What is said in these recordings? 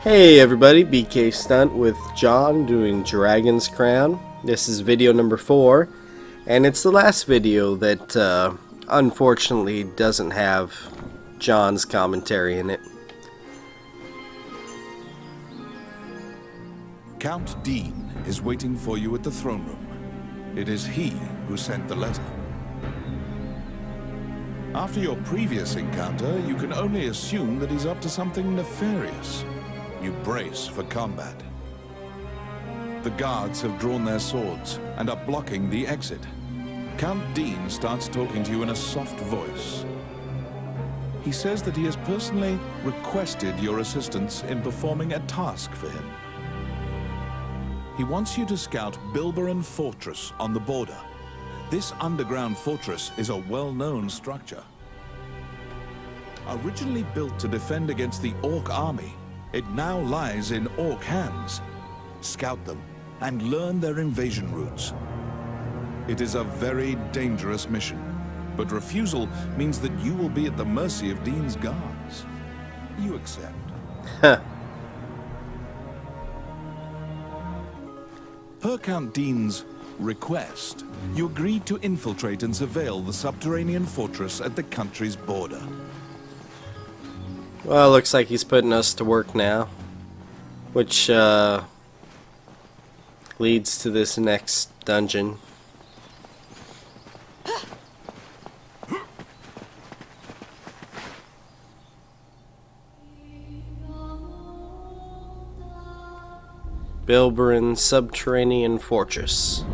Hey everybody, BK Stunt with John doing Dragon's Crown. This is video number 4, and it's the last video that unfortunately doesn't have John's commentary in it. Count Dean is waiting for you at the throne room. It is he who sent the letter. After your previous encounter, you can only assume that he's up to something nefarious. You brace for combat. The guards have drawn their swords and are blocking the exit. Count Dean starts talking to you in a soft voice. He says that he has personally requested your assistance in performing a task for him. He wants you to scout Bilberon Fortress on the border. This underground fortress is a well-known structure. Originally built to defend against the Orc army, it now lies in Orc hands. Scout them and learn their invasion routes. It is a very dangerous mission, but refusal means that you will be at the mercy of Dean's guards. You accept. Per Count Dean's request, you agreed to infiltrate and surveil the subterranean fortress at the country's border. Well, looks like he's putting us to work now, which leads to this next dungeon. Bilberon Subterranean Fortress.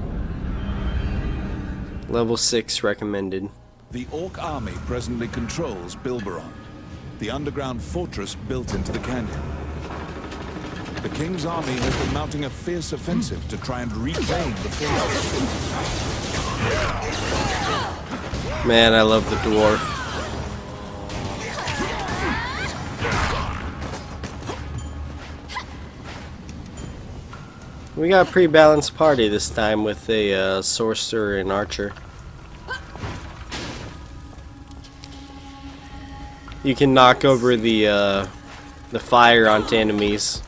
Level 6 recommended. The Orc army presently controls Bilberon, the underground fortress built into the canyon. The King's army has been mounting a fierce offensive to try and reclaim the fortress. Man, I love the dwarf. We got a pretty balanced party this time with a sorcerer and archer. You can knock over the fire onto enemies.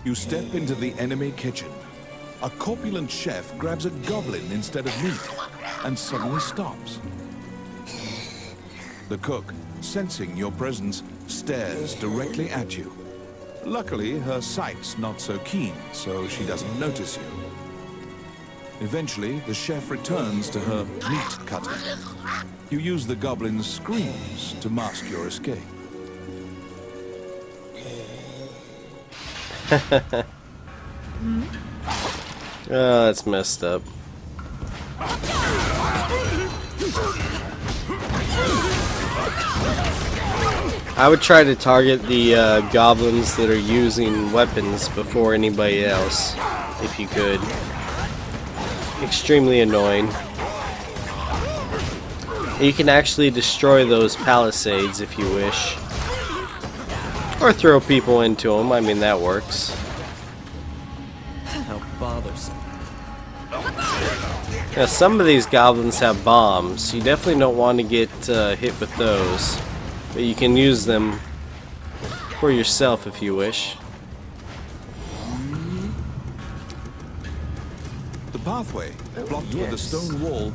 You step into the enemy kitchen. A corpulent chef grabs a goblin instead of meat and suddenly stops. The cook, sensing your presence, stares directly at you. Luckily, her sight's not so keen, so she doesn't notice you. Eventually, the chef returns to her meat cutting. You use the goblin's screams to mask your escape. Oh, that's messed up. I would try to target the goblins that are using weapons before anybody else, if you could. Extremely annoying. You can actually destroy those palisades if you wish. Or throw people into them, I mean that works. How bothersome. Now some of these goblins have bombs. You definitely don't want to get hit with those. But you can use them for yourself if you wish. The pathway, blocked with a stone wall,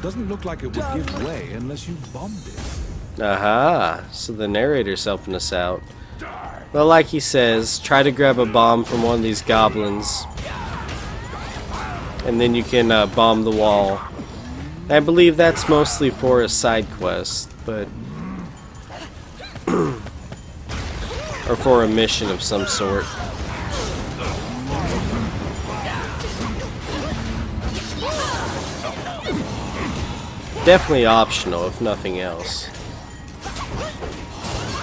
doesn't look like it would give way unless you bombed it. Aha, so the narrator's helping us out. Well, like he says, try to grab a bomb from one of these goblins, and then you can bomb the wall. I believe that's mostly for a side quest, but or for a mission of some sort. Definitely optional, if nothing else.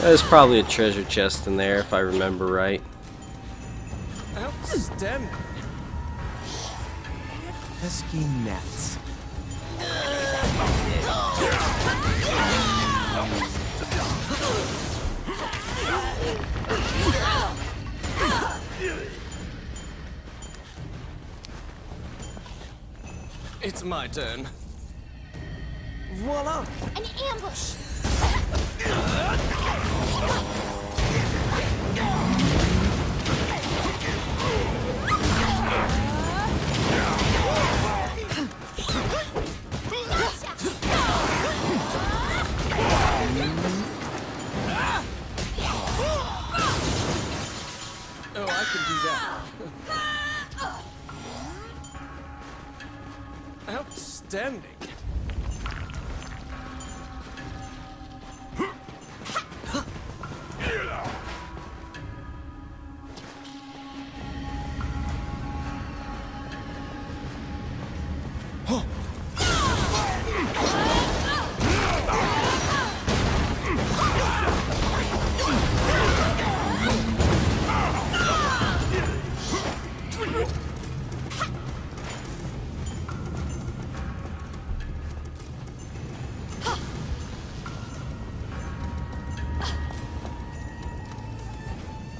There's probably a treasure chest in there, if I remember right. Outstanding. Pesky gnats. It's my turn. Voila! An ambush! Oh, I can do that. Outstanding.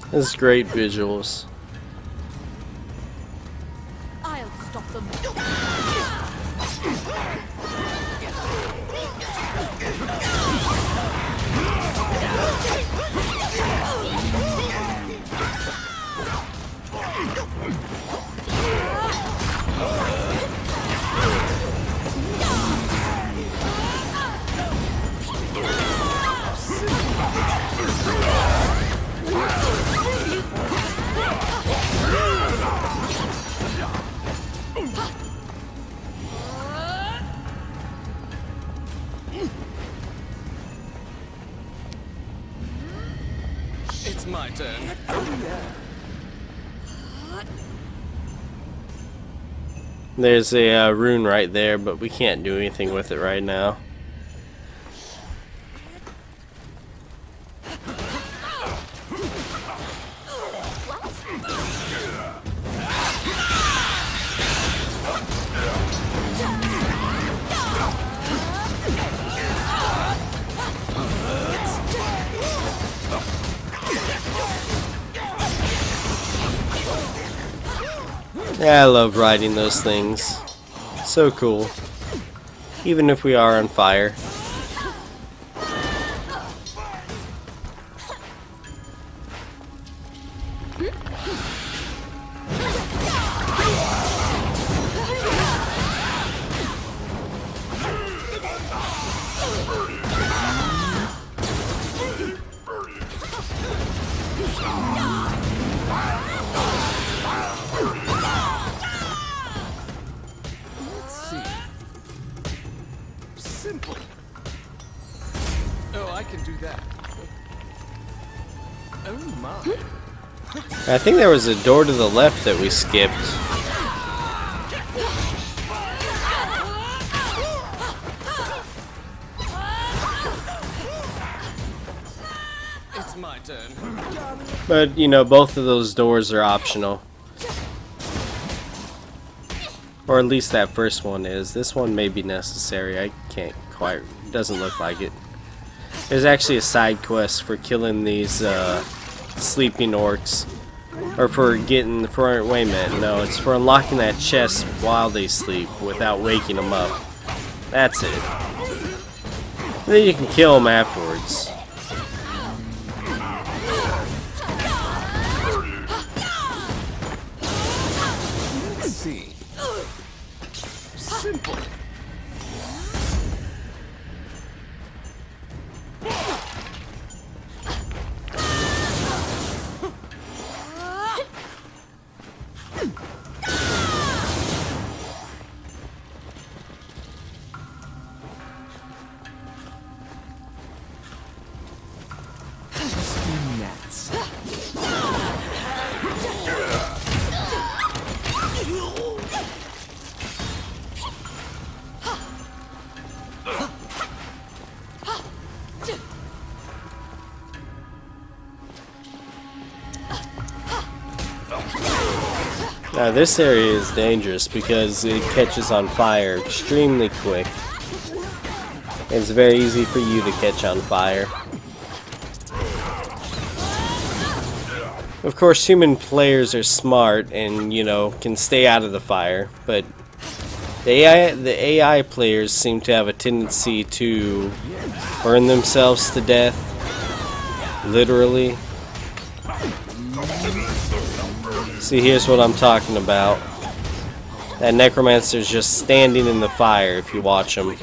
This is great visuals. I'll stop them. It's my turn. There's a rune right there, but we can't do anything with it right now. Yeah, I love riding those things. So cool. Even if we are on fire. Simple. Oh, I can do that. Oh my. I think there was a door to the left that we skipped. It's my turn. But, you know, both of those doors are optional. Or at least that first one is. This one may be necessary. I can't quite... doesn't look like it. There's actually a side quest for killing these sleeping orcs. Or for getting... for... wait a minute. No, it's for unlocking that chest while they sleep without waking them up. That's it. And then you can kill them afterwards. Let's see. Simple. Gnats. Now this area is dangerous because it catches on fire extremely quick. It's very easy for you to catch on fire. Of course, human players are smart and, you know, can stay out of the fire, but the AI players seem to have a tendency to burn themselves to death, literally. See, here's what I'm talking about. That necromancer's just standing in the fire if you watch him.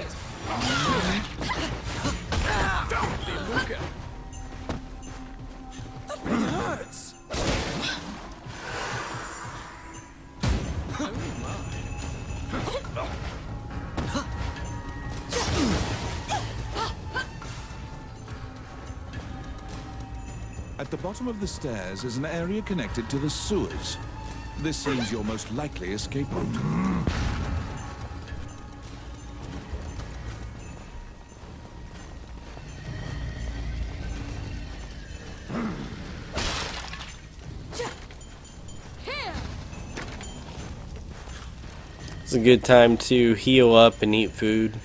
At the bottom of the stairs is an area connected to the sewers. This seems your most likely escape route. It's a good time to heal up and eat food.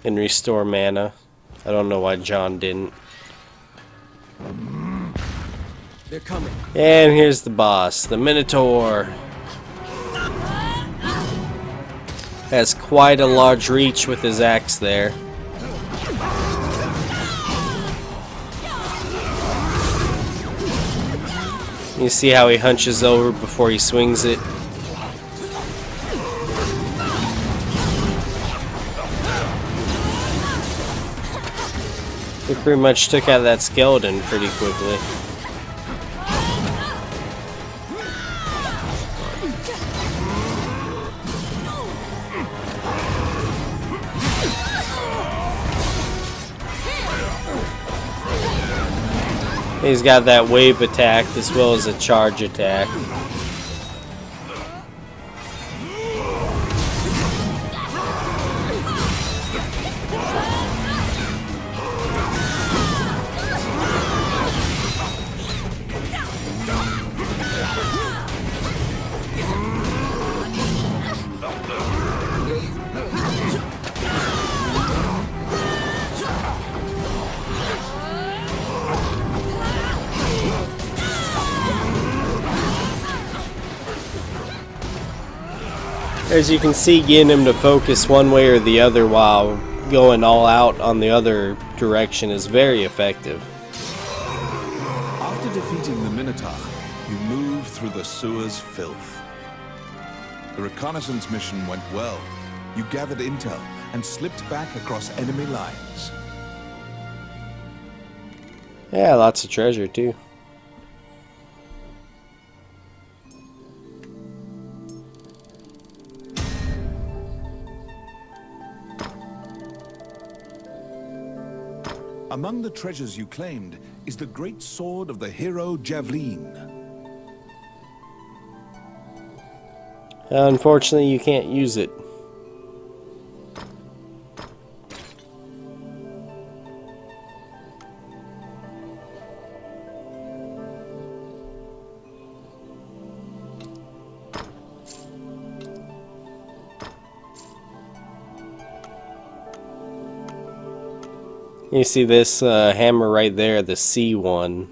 And restore mana. I don't know why John didn't. They're coming. And here's the boss, the Minotaur. Has quite a large reach with his axe there. You see how he hunches over before he swings it? He pretty much took out that skeleton pretty quickly. He's got that wave attack as well as a charge attack. As you can see, getting him to focus one way or the other while going all out on the other direction is very effective. After defeating the Minotaur, you move through the sewer's filth. The reconnaissance mission went well. You gathered intel and slipped back across enemy lines. Yeah, lots of treasure too. Among the treasures you claimed is the great sword of the hero Javelin. Unfortunately, you can't use it. You see this hammer right there, the C1,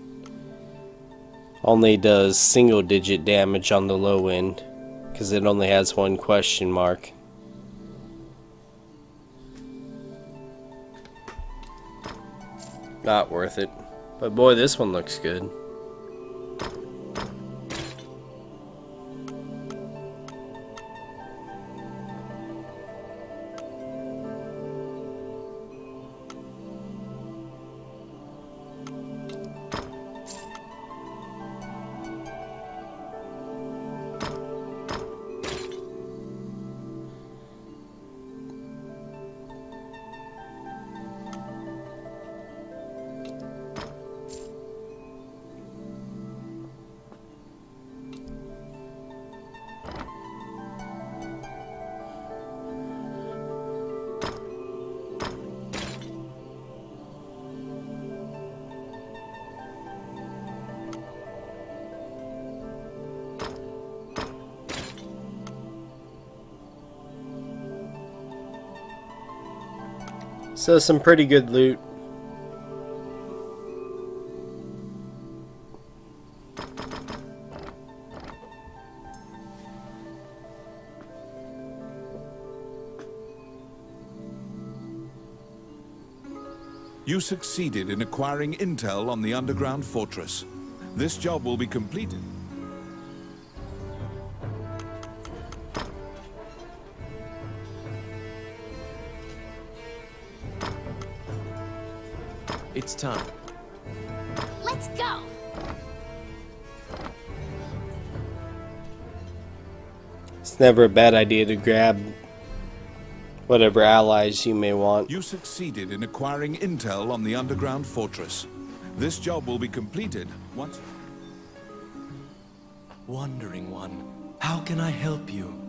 only does single digit damage on the low end because it only has one question mark. Not worth it. But boy, this one looks good. So some pretty good loot. You succeeded in acquiring intel on the underground fortress. This job will be completed. It's time. Let's go! It's never a bad idea to grab whatever allies you may want. You succeeded in acquiring intel on the underground fortress. This job will be completed once... Wandering One, how can I help you?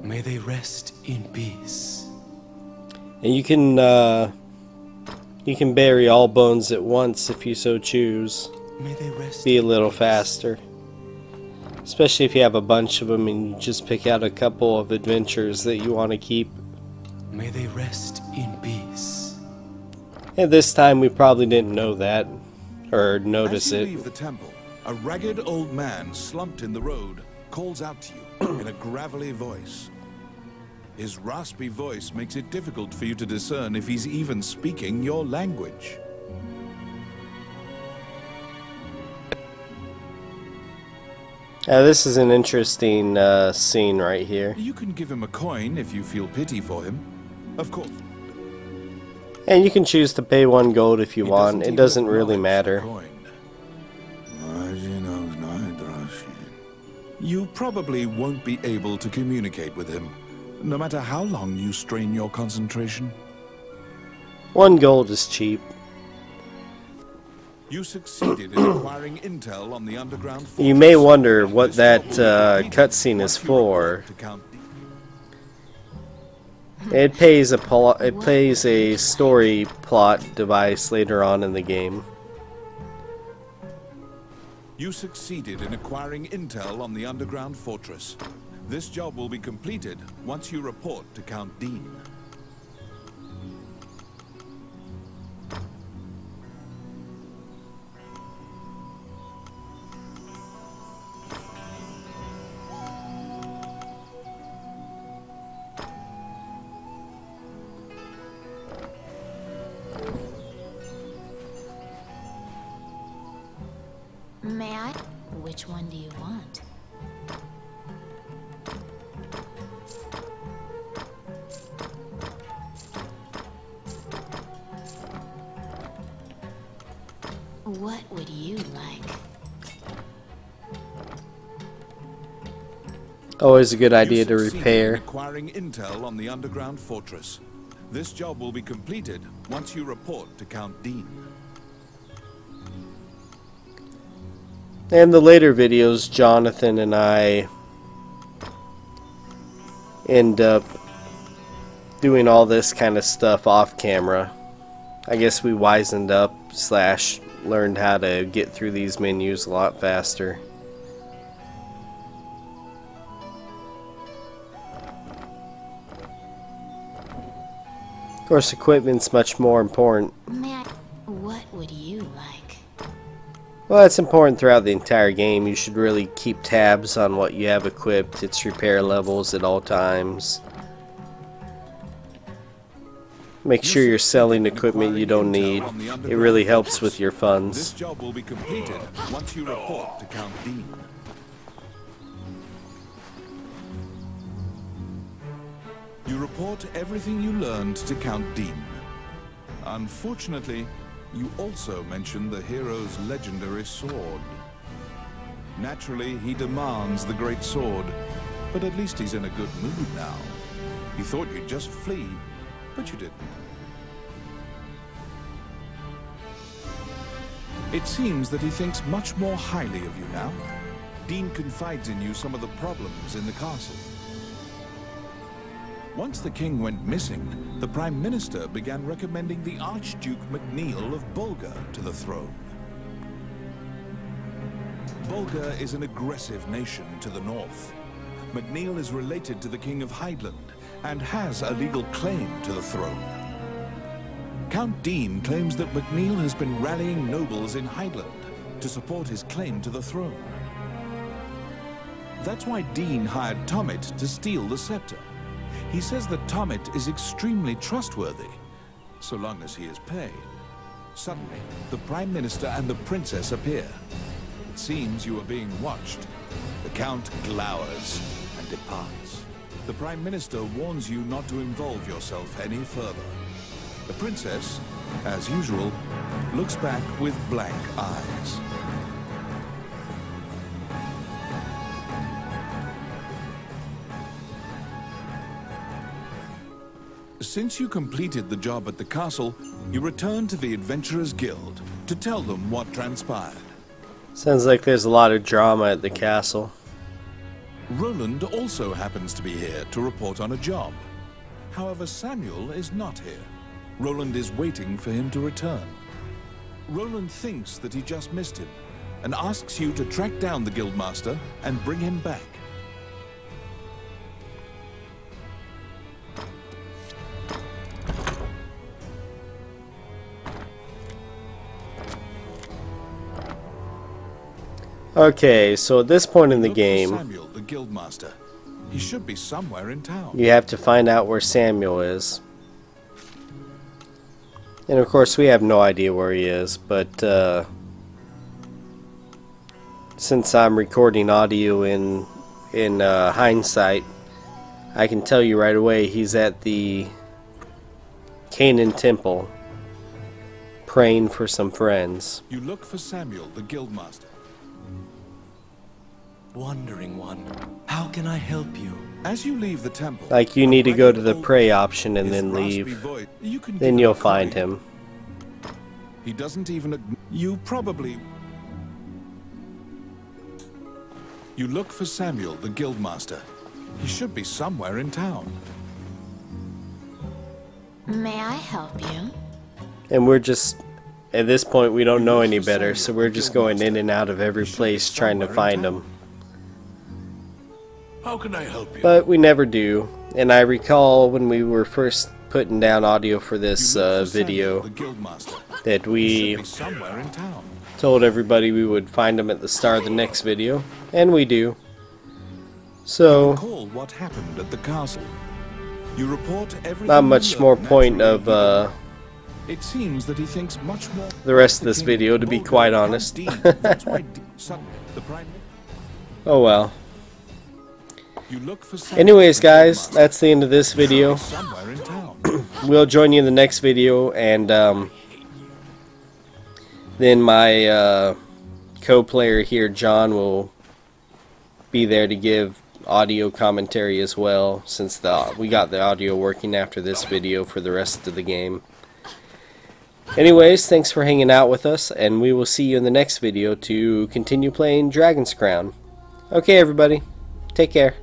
May they rest in peace. And you can bury all bones at once if you so choose. May they rest. Be a little faster. Especially if you have a bunch of them and you just pick out a couple of adventures that you want to keep. May they rest in peace. And this time we probably didn't know that or notice As you it. leave the temple, a ragged old man slumped in the road calls out to you in a gravelly voice. His raspy voice makes it difficult for you to discern if he's even speaking your language. This is an interesting scene right here. You can give him a coin if you feel pity for him. Of course. And you can choose to pay 1 gold if you want. It doesn't really matter. You probably won't be able to communicate with him, no matter how long you strain your concentration. 1 gold is cheap. You succeeded in acquiring intel on the underground fortress. You may wonder what that cutscene is for. It plays a story plot device later on in the game. You succeeded in acquiring intel on the underground fortress. This job will be completed once you report to Count Dean. May I? Which one do you want? What would you like? Always a good idea to You succeeded in repair. acquiring intel on the underground fortress. This job will be completed once you report to Count Dean. In the later videos, Jonathan and I end up doing all this kind of stuff off camera. I guess we wisened up / learned how to get through these menus a lot faster. Of course, equipment's much more important. May I? What would you like? Well, it's important throughout the entire game. You should really keep tabs on what you have equipped, its repair levels at all times. Make sure you're selling equipment you don't need. It really helps with your This funds. job will be completed once you report to Count Dean. You report everything you learned to Count Dean. Unfortunately, you also mention the hero's legendary sword. Naturally, he demands the great sword, but at least he's in a good mood now. He thought you'd just flee, but you didn't. It seems that he thinks much more highly of you now. Dean confides in you some of the problems in the castle. Once the king went missing, the Prime Minister began recommending the Archduke MacNeil of Bulgar to the throne. Bulgar is an aggressive nation to the north. MacNeil is related to the King of Hydeland and has a legal claim to the throne. Count Dean claims that MacNeil has been rallying nobles in Hydeland to support his claim to the throne. That's why Dean hired Tommet to steal the scepter. He says that Tommet is extremely trustworthy, so long as he is paid. Suddenly, the Prime Minister and the Princess appear. It seems you are being watched. The Count glowers and departs. The Prime Minister warns you not to involve yourself any further. The Princess, as usual, looks back with blank eyes. Since you completed the job at the castle, you return to the Adventurers Guild to tell them what transpired. Sounds like there's a lot of drama at the castle. Roland also happens to be here to report on a job. However, Samuel is not here. Roland is waiting for him to return. Roland thinks that he just missed him and asks you to track down the Guildmaster and bring him back. Okay, so at this point in the game, Samuel, the Guildmaster. He should be somewhere in town. you have to find out where Samuel is. And of course we have no idea where he is, but since I'm recording audio in hindsight, I can tell you right away he's at the Canaan Temple praying for some friends. You look for Samuel, the Guildmaster. Wandering one, how can I help you? As you leave the temple, Like, you need to go to the pray option and then leave. Then you'll find him. He doesn't even. You probably. You look for Samuel, the Guildmaster. He should be somewhere in town. May I help you? And we're just, at this point, we don't know any better, so we're just going in and out of every place trying to find him. How can I help you? But we never do. And I recall when we were first putting down audio for this video that we Somewhere in town. told everybody we would find him at the start of the next video, and we do. So, Recall what happened at the castle. You report everything. not much more point of It seems that he thinks much more. the rest of this video, to be quite honest. That's why suddenly the Prime. Oh well. You look for Samuel, Anyways the guys, Guildmaster. that's the end of this video. Somewhere in town. We'll join you in the next video, and then my co-player here, John, will be there to give audio commentary as well, since we got the audio working after this video for the rest of the game. Anyways, thanks for hanging out with us, and we will see you in the next video to continue playing Dragon's Crown. Okay everybody, take care.